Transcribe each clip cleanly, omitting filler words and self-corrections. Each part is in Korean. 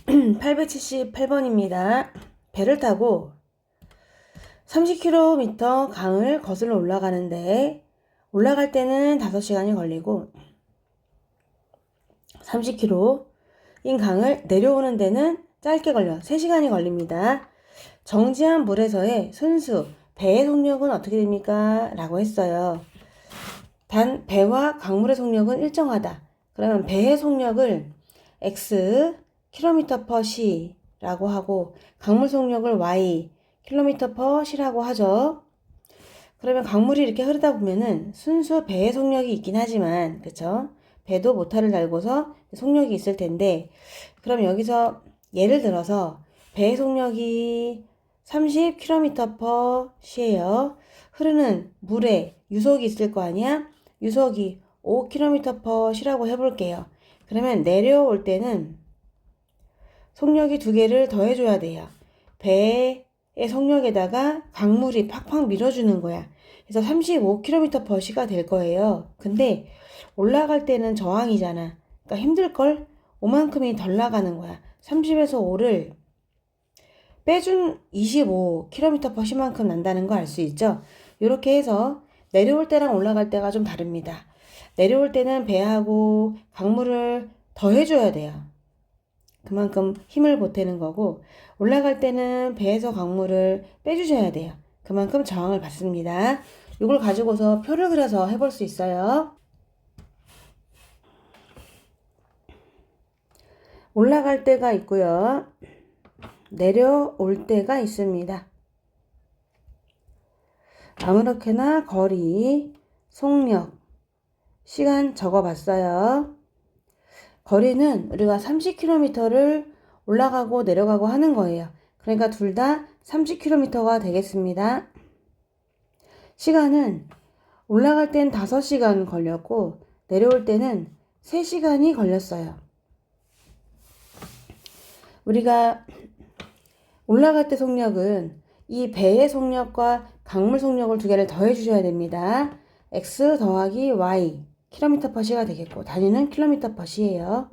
878번입니다. 배를 타고 30km 강을 거슬러 올라가는데 올라갈 때는 5시간이 걸리고 30km인 강을 내려오는 데는 짧게 걸려 3시간이 걸립니다. 정지한 물에서의 순수 배의 속력은 어떻게 됩니까? 라고 했어요. 단 배와 강물의 속력은 일정하다. 그러면 배의 속력을 x km/c 라고 하고 강물 속력을 y km/c라고 하죠. 그러면 강물이 이렇게 흐르다 보면은 순수 배의 속력이 있긴 하지만, 그쵸? 배도 모터를 달고서 속력이 있을 텐데, 그럼 여기서 예를 들어서 배의 속력이 30km/c예요. 흐르는 물에 유속이 있을 거 아니야? 유속이 5km/c라고 해볼게요. 그러면 내려올 때는 속력이 2개를 더해줘야 돼요. 배의 속력에다가 강물이 팍팍 밀어주는 거야. 그래서 35km/c가 될 거예요. 근데 올라갈 때는 저항이잖아. 그러니까 힘들걸? 5만큼이 덜 나가는 거야. 30에서 5를 빼준 25km/c만큼 난다는 거 알 수 있죠? 이렇게 해서 내려올 때랑 올라갈 때가 좀 다릅니다. 내려올 때는 배하고 강물을 더해줘야 돼요. 그만큼 힘을 보태는 거고, 올라갈 때는 배에서 강물을 빼주셔야 돼요. 그만큼 저항을 받습니다. 이걸 가지고서 표를 그려서 해볼 수 있어요. 올라갈 때가 있고요. 내려올 때가 있습니다. 아무렇게나 거리, 속력, 시간 적어봤어요. 거리는 우리가 30km를 올라가고 내려가고 하는 거예요. 그러니까 둘 다 30km가 되겠습니다. 시간은 올라갈 땐 5시간 걸렸고 내려올 때는 3시간이 걸렸어요. 우리가 올라갈 때 속력은 이 배의 속력과 강물 속력을 2개를 더해 주셔야 됩니다. x 더하기 y km/c가 되겠고 단위는 km/c예요.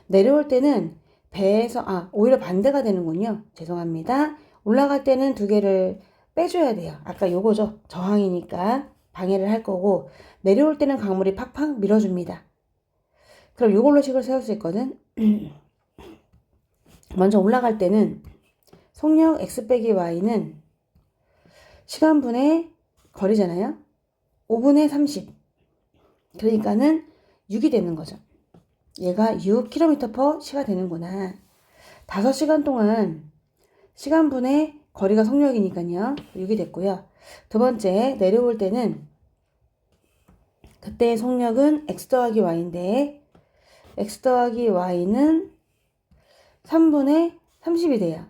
내려올 때는 배에서 오히려 반대가 되는군요. 죄송합니다. 올라갈 때는 2개를 빼줘야 돼요. 아까 요거죠. 저항이니까 방해를 할 거고, 내려올 때는 강물이 팍팍 밀어줍니다. 그럼 요걸로 식을 세울 수 있거든. 먼저 올라갈 때는 속력 x 빼기 y는 시간분의 거리잖아요. 5분의 30. 그러니까는 6이 되는 거죠. 얘가 6km/c가 되는구나. 5시간 동안 시간분의 거리가 속력이니까요. 6이 됐고요. 두 번째, 내려올 때는 그때의 속력은 x 더하기 y인데 x 더하기 y는 3분의 30이 돼요.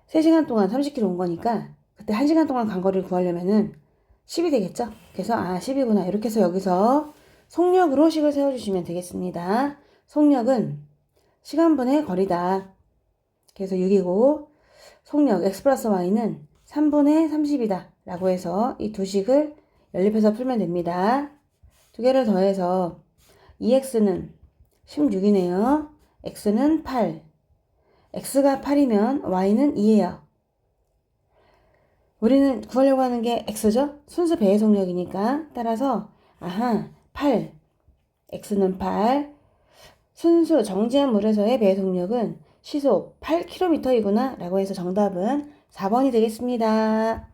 3시간 동안 30km 온 거니까 그때 1시간 동안 간 거리를 구하려면은 10이 되겠죠? 그래서 10이구나. 이렇게 해서 여기서 속력으로 식을 세워주시면 되겠습니다. 속력은 시간분의 거리다. 그래서 6이고 속력 x 플러스 y는 3분의 30이다. 라고 해서 이 두 식을 연립해서 풀면 됩니다. 2개를 더해서 2x는 16이네요. x는 8. x가 8이면 y는 2예요. 우리는 구하려고 하는 게 x죠? 순수 배의 속력이니까. 따라서 8. x는 8. 순수 정지한 물에서의 배의 속력은 시속 8km이구나 라고 해서 정답은 4번이 되겠습니다.